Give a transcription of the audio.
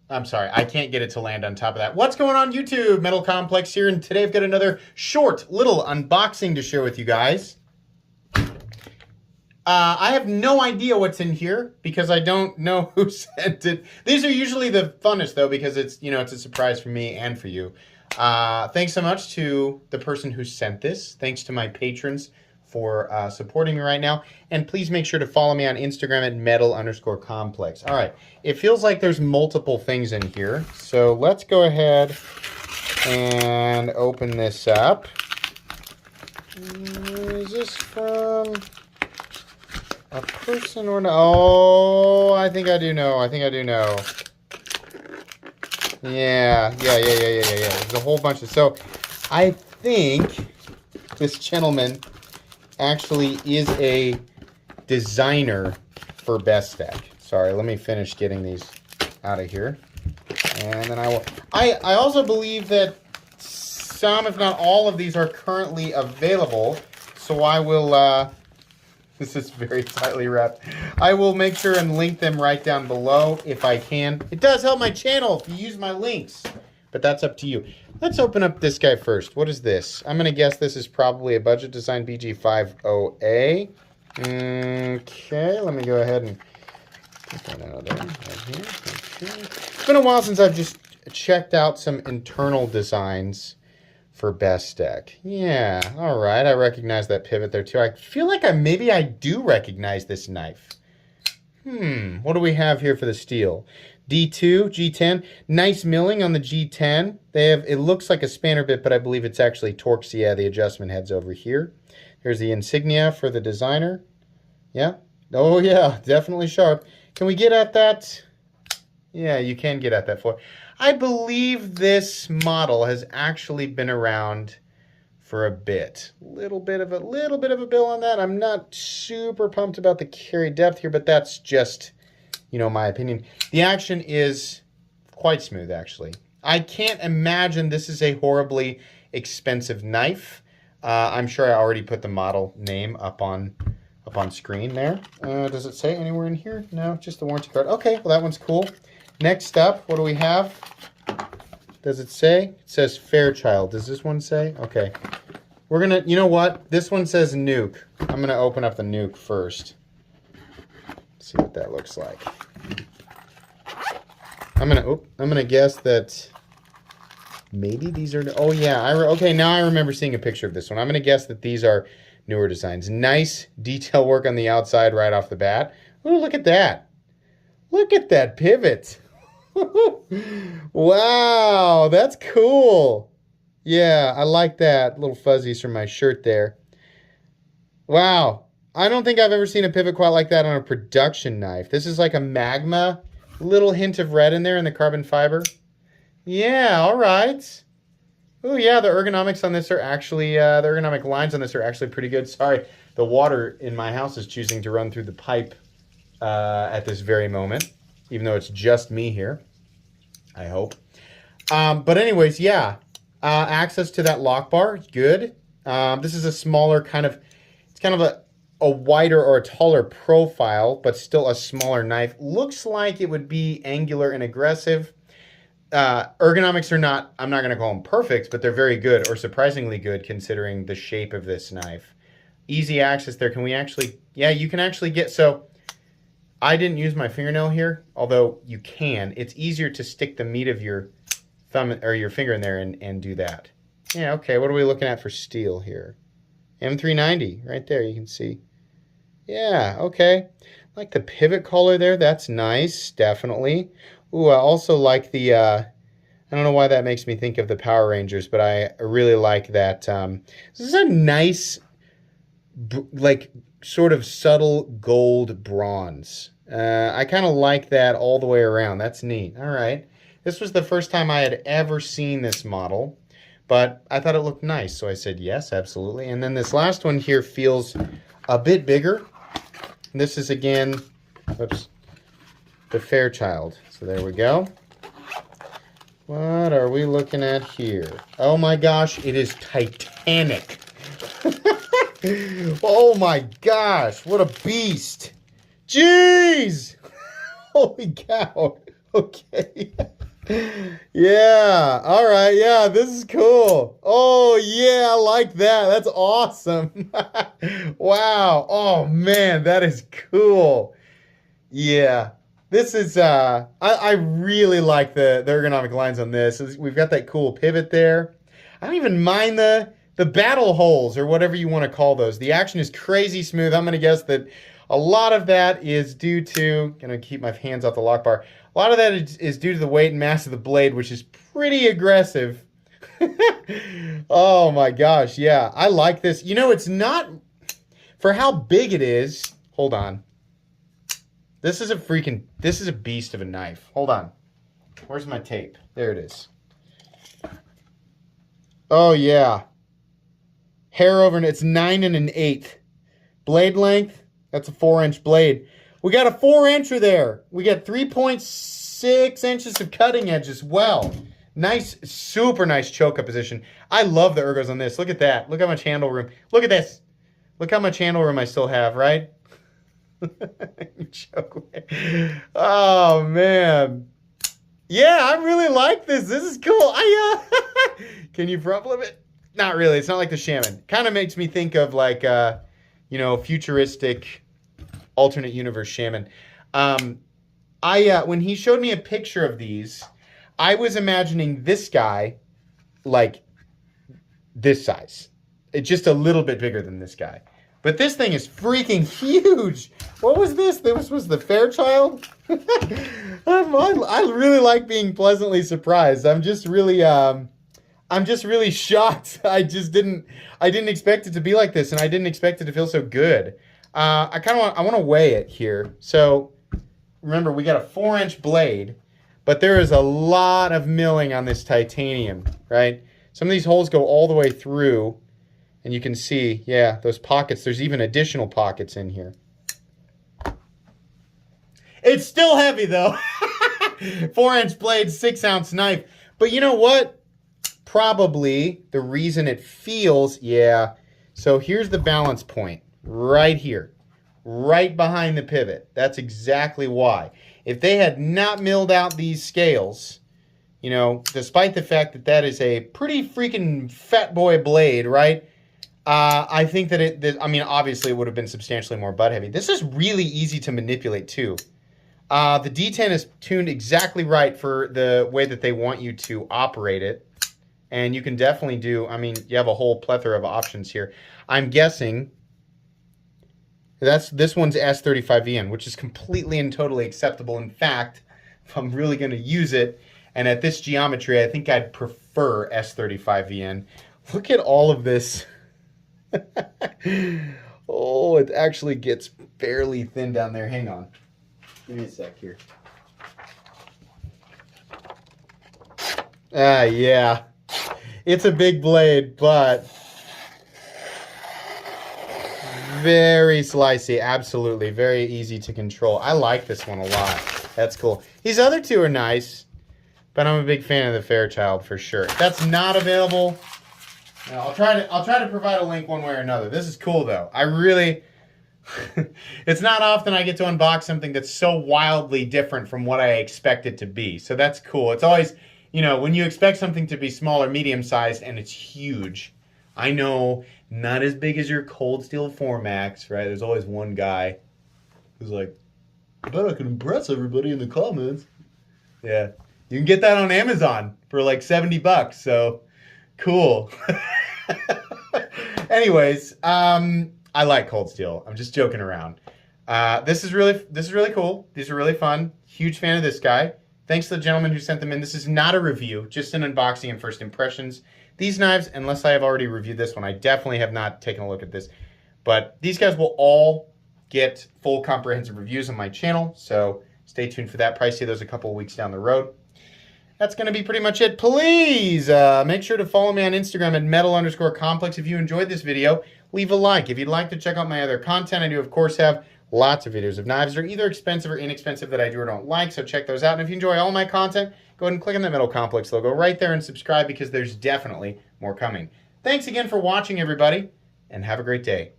I'm sorry, I can't get it to land on top of that. What's going on YouTube? Metal Complex here, and today I've got another short little unboxing to share with you guys. I have no idea what's in here because I don't know who sent it. These are usually the funnest though because it's, it's a surprise for me and for you. Thanks so much to the person who sent this. Thanks to my patrons for supporting me right now. And please make sure to follow me on Instagram at metal_complex. All right, it feels like there's multiple things in here. So let's go ahead and open this up. Is this from a person or no? Oh, I think I do know. Yeah. There's a whole bunch of, so I think this gentleman actually is a designer for Bestech. Sorry, let me finish getting these out of here. And then I also believe that some, if not all of these are currently available. So I will, this is very tightly wrapped. I will make sure and link them right down below if I can. It does help my channel if you use my links, but that's up to you. Let's open up this guy first. What is this? I'm going to guess this is probably a Budget Design BG50A. Okay, let me go ahead and put that out there. Right here. Okay. It's been a while since I've just checked out some internal designs for Bestech. Yeah, all right. I recognize that pivot there too. I feel like maybe I do recognize this knife. What do we have here for the steel? D2, G10. Nice milling on the G10. It looks like a spanner bit, but I believe it's actually Torx. Yeah, the adjustment head's over here. Here's the insignia for the designer. Yeah. Oh yeah, definitely sharp. Can we get at that? Yeah, you can get at that floor. I believe this model has actually been around for a bit. Little bit of a bill on that. I'm not super pumped about the carry depth here, but that's just, my opinion. The action is quite smooth, actually. I can't imagine this is a horribly expensive knife. I'm sure I already put the model name up on screen there. Does it say anywhere in here? No, just the warranty card. Okay, well that one's cool. Next up, what do we have? Does it say? It says Fairchild. Does this one say? Okay. We're gonna, you know what? This one says Nuke. I'm gonna open up the Nuke first. See what that looks like. I'm gonna guess that maybe these are, oh yeah, okay, now I remember seeing a picture of this one. I'm gonna guess that these are newer designs. Nice detail work on the outside right off the bat. Ooh, look at that. Look at that pivot. Wow, that's cool. Yeah, I like that. Little fuzzies from my shirt there. Wow. I don't think I've ever seen a pivot quite like that on a production knife. This is like a magma. Little hint of red in there in the carbon fiber. Yeah, all right. Oh yeah, the ergonomics on this are actually, the ergonomic lines on this are actually pretty good. Sorry, the water in my house is choosing to run through the pipe at this very moment, even though it's just me here, I hope. But anyways, yeah, access to that lock bar, good. This is a smaller it's kind of a wider or a taller profile, but still a smaller knife. Looks like it would be angular and aggressive. Ergonomics are not, I'm not going to call them perfect, but they're very good or surprisingly good considering the shape of this knife. Easy access there. Can we actually, yeah, you can actually get, so I didn't use my fingernail here, although you can. It's easier to stick the meat of your thumb or your finger in there and do that. Yeah, okay, what are we looking at for steel here? M390, right there, you can see. Yeah, okay. Like the pivot collar there, that's nice, definitely. Ooh, I also like the, I don't know why that makes me think of the Power Rangers, but I really like that. This is a nice, like, sort of subtle gold bronze. I kind of like that all the way around. That's neat. All right. This was the first time I had ever seen this model, but I thought it looked nice, so I said yes, absolutely. And then this last one here feels a bit bigger. This is, again, whoops, the Fairchild. So there we go. What are we looking at here? Oh my gosh, it is Titanic. Oh my gosh, what a beast. Jeez! Holy cow. Okay. Yeah, all right, yeah, this is cool. Oh, yeah, I like that. That's awesome. Wow. Oh, man, that is cool. Yeah. This is I really like the ergonomic lines on this. We've got that cool pivot there. I don't even mind the battle holes or whatever you want to call those. The action is crazy smooth. I'm gonna guess that a lot of that is due to, gonna keep my hands off the lock bar. A lot of that is due to the weight and mass of the blade, which is pretty aggressive. Oh my gosh, yeah. I like this. You know, it's not, for how big it is, hold on. This is a beast of a knife. Hold on. Where's my tape? There it is. Oh, yeah. Hair over, it's 9 1/8. Blade length, that's a 4-inch blade. We got a 4-incher there. We got 3.6 inches of cutting edge as well. Nice, super nice choke up position. I love the ergos on this. Look at that. Look how much handle room. Look at this. Look how much handle room I still have, right? Oh man, yeah, I really like this. This is cool. Can you front flip it? Not really. It's not like the Shaman. Kind of makes me think of like you know, futuristic alternate universe Shaman. When he showed me a picture of these, I was imagining this guy like this size. It's just a little bit bigger than this guy. But this thing is freaking huge. What was this? This was the Fairchild? I really like being pleasantly surprised. I'm just really shocked. I didn't expect it to be like this, and I didn't expect it to feel so good. I want to weigh it here. So remember, we got a 4-inch blade, but there is a lot of milling on this titanium, right? Some of these holes go all the way through. And you can see, yeah, those pockets. There's even additional pockets in here. It's still heavy, though. 4-inch blade, 6-ounce knife. But you know what? Probably the reason it feels, yeah. So here's the balance point. Right here. Right behind the pivot. That's exactly why. If they had not milled out these scales, you know, despite the fact that that is a pretty freaking fat boy blade, right? I think that I mean, obviously it would have been substantially more butt heavy. This is really easy to manipulate too. The D10 is tuned exactly right for the way that they want you to operate it. And you can definitely do, I mean, you have a whole plethora of options here. I'm guessing this one's S35VN, which is completely and totally acceptable. In fact, if I'm really going to use it, and at this geometry, I think I'd prefer S35VN. Look at all of this. Oh, it actually gets fairly thin down there. Hang on. Give me a sec here. Yeah. It's a big blade, but very slicey. Absolutely. Very easy to control. I like this one a lot. That's cool. These other two are nice, but I'm a big fan of the Fairchild for sure. If that's not available, I'll try to provide a link one way or another. This is cool though. I really, it's not often I get to unbox something that's so wildly different from what I expect it to be. So that's cool. It's always, you know, when you expect something to be small or medium sized and it's huge. I know, not as big as your Cold Steel 4MAX, right? There's always one guy who's like, I bet I can impress everybody in the comments. Yeah. You can get that on Amazon for like $70, so cool. Anyways, I like Cold Steel. I'm just joking around. This is really cool. These are really fun. Huge fan of this guy. Thanks to the gentleman who sent them in. This is not a review, just an unboxing and first impressions. These knives, unless I have already reviewed this one, I definitely have not taken a look at this. But these guys will all get full comprehensive reviews on my channel, so stay tuned for that. Probably see those a couple of weeks down the road. That's going to be pretty much it. Please make sure to follow me on Instagram at metal_complex. If you enjoyed this video, leave a like. If you'd like to check out my other content, I do, of course, have lots of videos of knives that are either expensive or inexpensive that I do or don't like, so check those out. And if you enjoy all my content, go ahead and click on that Metal Complex logo right there and subscribe because there's definitely more coming. Thanks again for watching, everybody, and have a great day.